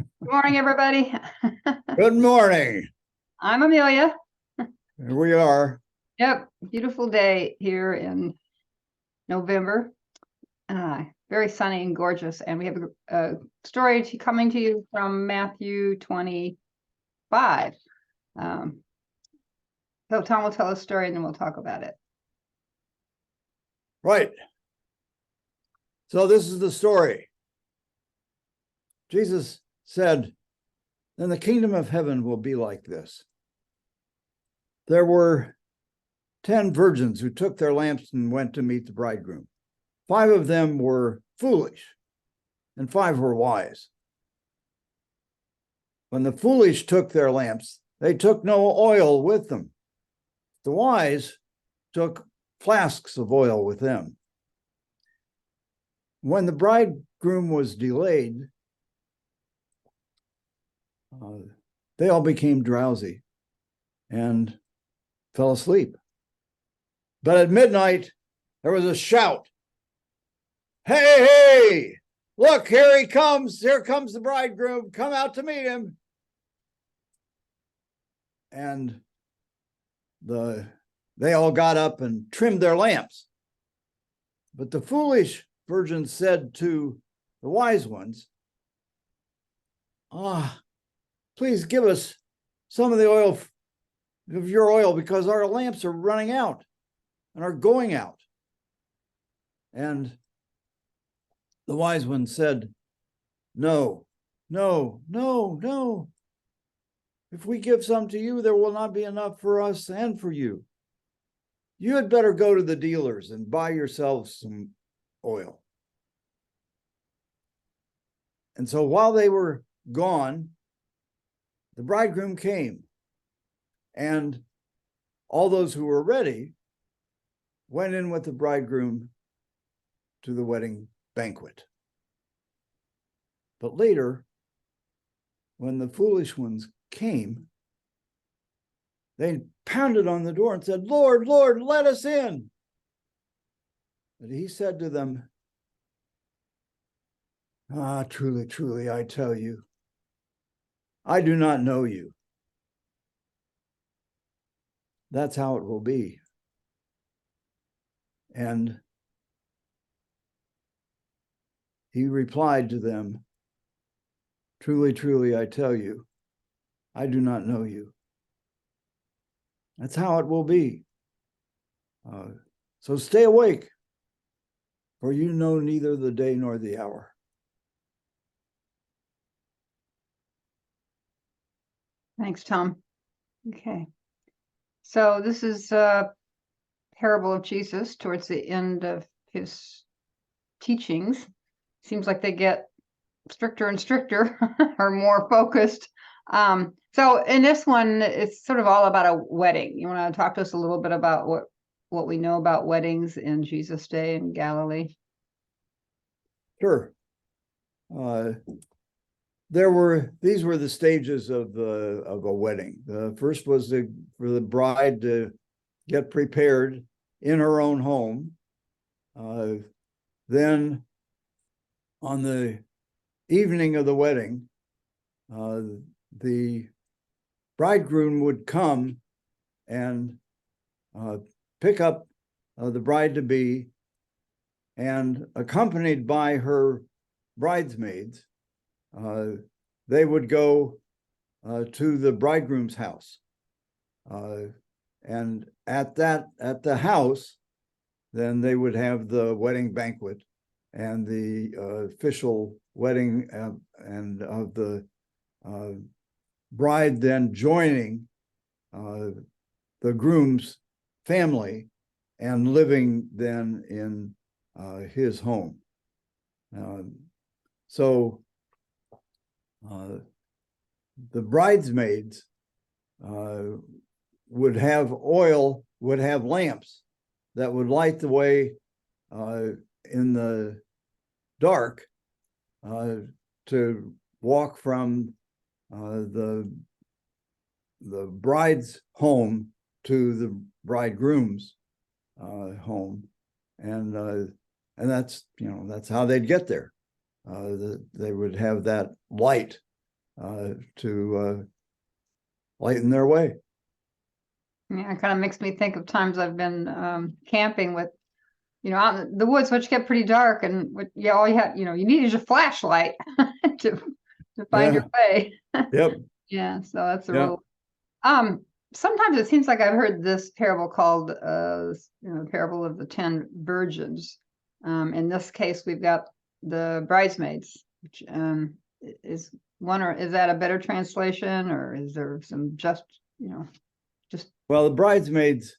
Good morning, everybody. Good morning. I'm Amelia. Here we are. Yep, beautiful day here in November. Very sunny and gorgeous. And we have a story coming to you from Matthew 25. So Tom will tell a story and then we'll talk about it. Right. So this is the story. Jesus said, "Then the kingdom of heaven will be like this. There were 10 virgins who took their lamps and went to meet the bridegroom. 5 of them were foolish, and 5 were wise. When the foolish took their lamps, they took no oil with them. The wise took flasks of oil with them. When the bridegroom was delayed, they all became drowsy and fell asleep. But at midnight, there was a shout. 'Hey, hey, look, here he comes. Here comes the bridegroom. Come out to meet him.' And they all got up and trimmed their lamps. But the foolish virgins said to the wise ones, 'Please give us some of the oil of your oil, because our lamps are running out and are going out.' And the wise one said, 'No, no, no, no. If we give some to you, there will not be enough for us and for you. You had better go to the dealers and buy yourselves some oil.' And so while they were gone, the bridegroom came, and all those who were ready went in with the bridegroom to the wedding banquet. But later, when the foolish ones came, they pounded on the door and said, 'Lord, Lord, let us in.' But he said to them, 'Truly, truly, I tell you, I do not know you.' That's how it will be. And he replied to them, 'Truly, truly, I tell you, I do not know you.' That's how it will be. So stay awake, for you know neither the day nor the hour." Thanks, Tom. Okay. So this is a parable of Jesus towards the end of his teachings. Seems like they get stricter and stricter or more focused. So in this one, it's sort of all about a wedding. You want to talk to us a little bit about what we know about weddings in Jesus' day in Galilee? Sure. These were the stages of a wedding. The first was for the bride to get prepared in her own home. Then on the evening of the wedding, the bridegroom would come and pick up the bride-to-be, and accompanied by her bridesmaids, they would go to the bridegroom's house. And at the house, then they would have the wedding banquet and the official wedding, and of the bride then joining the groom's family and living then in his home. So the bridesmaids would have lamps that would light the way in the dark to walk from the bride's home to the bridegroom's home, and that's how they'd get there. They would have that light to lighten their way. Yeah, it kind of makes me think of times I've been camping with, out in the woods, which get pretty dark, and all you had, you needed your flashlight to find your way. Yep. Yeah, so that's a Yeah. real. Sometimes it seems like I've heard this parable called, parable of the 10 virgins. In this case, we've got the bridesmaids, which is one, or is that a better translation, or is there some just. Well, the bridesmaids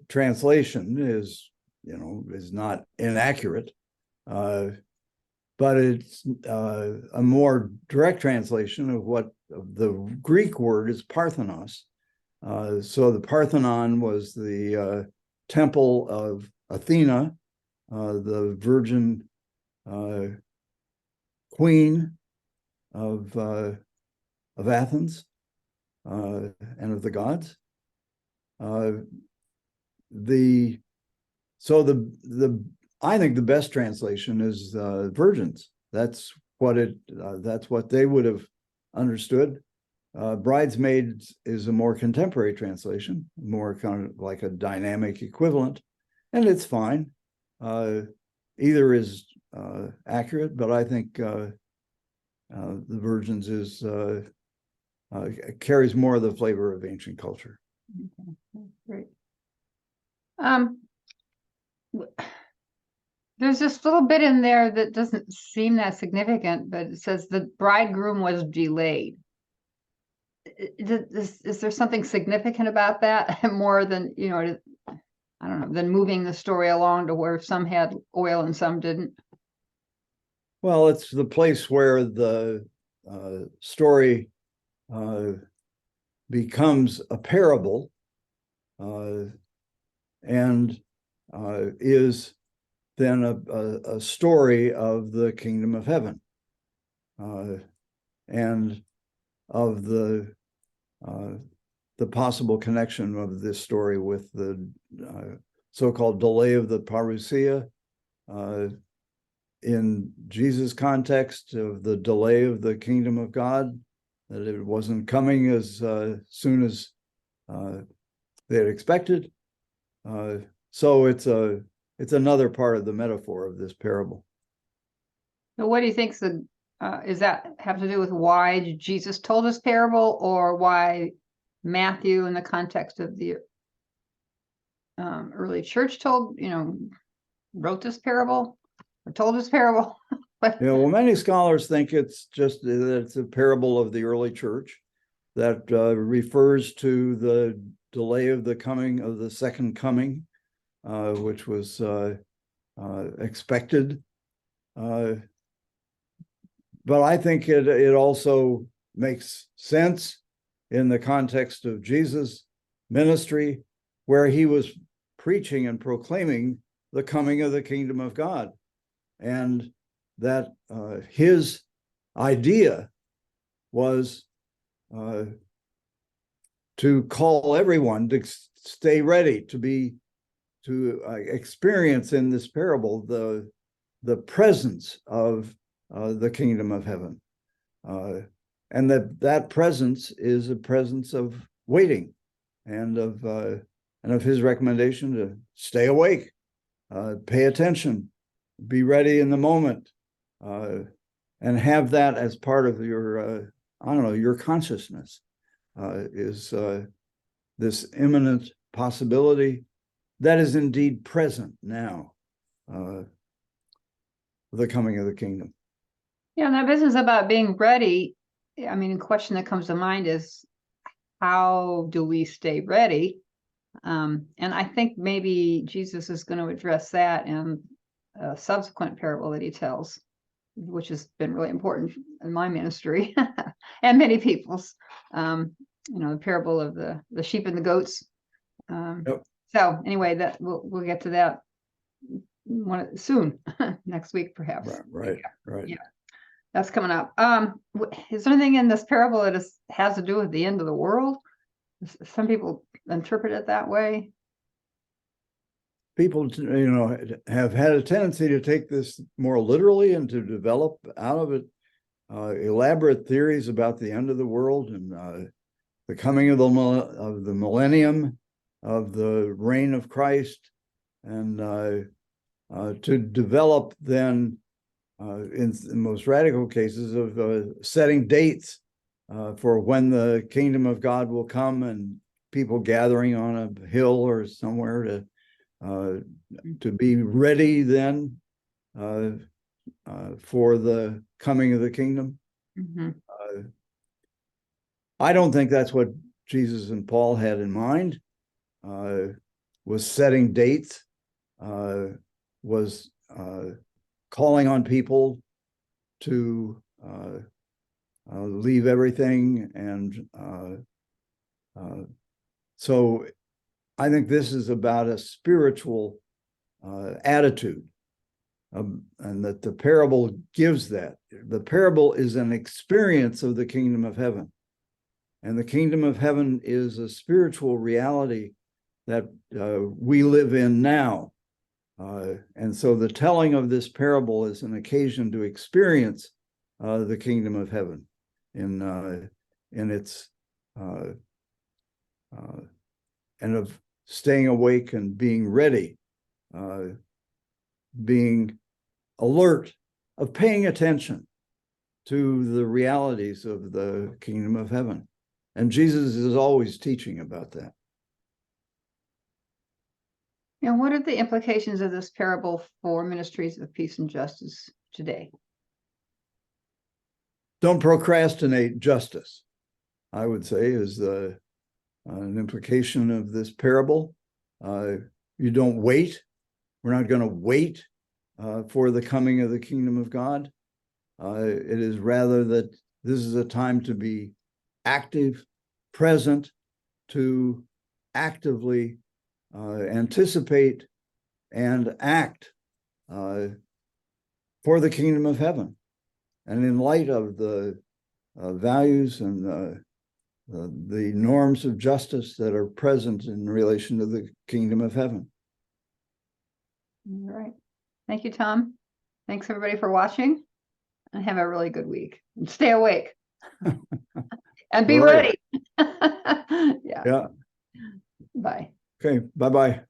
translation is not inaccurate, but it's a more direct translation of what the Greek word is Parthenos. So the Parthenon was the temple of Athena, the virgin queen of Athens and of the gods. I think the best translation is virgins. That's what they would have understood. Bridesmaids is a more contemporary translation, more kind of like a dynamic equivalent, and it's fine. Either is accurate, but I think the virgins is carries more of the flavor of ancient culture. Okay, great. There's this little bit in there that doesn't seem that significant, but it says the bridegroom was delayed. Is there something significant about that more than, I don't know, than moving the story along to where some had oil and some didn't? Well, it's the place where the story becomes a parable and is then a story of the kingdom of heaven and of the possible connection of this story with the so-called delay of the parousia, in Jesus' context of the delay of the kingdom of God, that it wasn't coming as soon as they had expected. So it's another part of the metaphor of this parable. So what do you think is that have to do with why Jesus told this parable, or why Matthew in the context of the early church wrote this parable or told this parable? Well, many scholars think it's just that it's a parable of the early church that refers to the delay of the coming of the second coming, which was expected. But I think it also makes sense in the context of Jesus' ministry, where he was preaching and proclaiming the coming of the kingdom of God, and that his idea was to call everyone to stay ready, to experience in this parable the presence of the kingdom of heaven, and that presence is a presence of waiting, and of his recommendation to stay awake, pay attention, be ready in the moment, and have that as part of your your consciousness, is this imminent possibility that is indeed present now, the coming of the kingdom. Yeah, and that business about being ready, I mean, a question that comes to mind is, how do we stay ready? And I think maybe Jesus is going to address that in a subsequent parable that he tells, which has been really important in my ministry and many people's. The parable of the sheep and the goats. Yep. So anyway, that we'll get to that soon, next week perhaps. Right. Yeah, that's coming up. Is there anything in this parable that has to do with the end of the world? Some people interpret it that way. People, have had a tendency to take this more literally and to develop out of it elaborate theories about the end of the world and the coming of the millennium, of the reign of Christ, and to develop then, in the most radical cases, of setting dates for when the kingdom of God will come, and people gathering on a hill or somewhere to be ready then for the coming of the kingdom. Mhm. I don't think that's what Jesus and Paul had in mind. Was setting dates, was calling on people to leave everything. And so I think this is about a spiritual attitude, and that the parable gives that. The parable is an experience of the kingdom of heaven. And the kingdom of heaven is a spiritual reality that we live in now. And so the telling of this parable is an occasion to experience the kingdom of heaven in its and of staying awake and being ready, being alert, of paying attention to the realities of the kingdom of heaven. And Jesus is always teaching about that. And what are the implications of this parable for ministries of peace and justice today? Don't procrastinate justice, I would say, is an implication of this parable. You don't wait. We're not going to wait for the coming of the kingdom of God. It is rather that this is a time to be active, present, to actively anticipate and act for the kingdom of heaven. And in light of the values and the norms of justice that are present in relation to the kingdom of heaven. All right. Thank you, Tom. Thanks everybody for watching, and have a really good week. And stay awake. And be Right. ready. Yeah. Yeah. Bye. Okay. Bye-bye.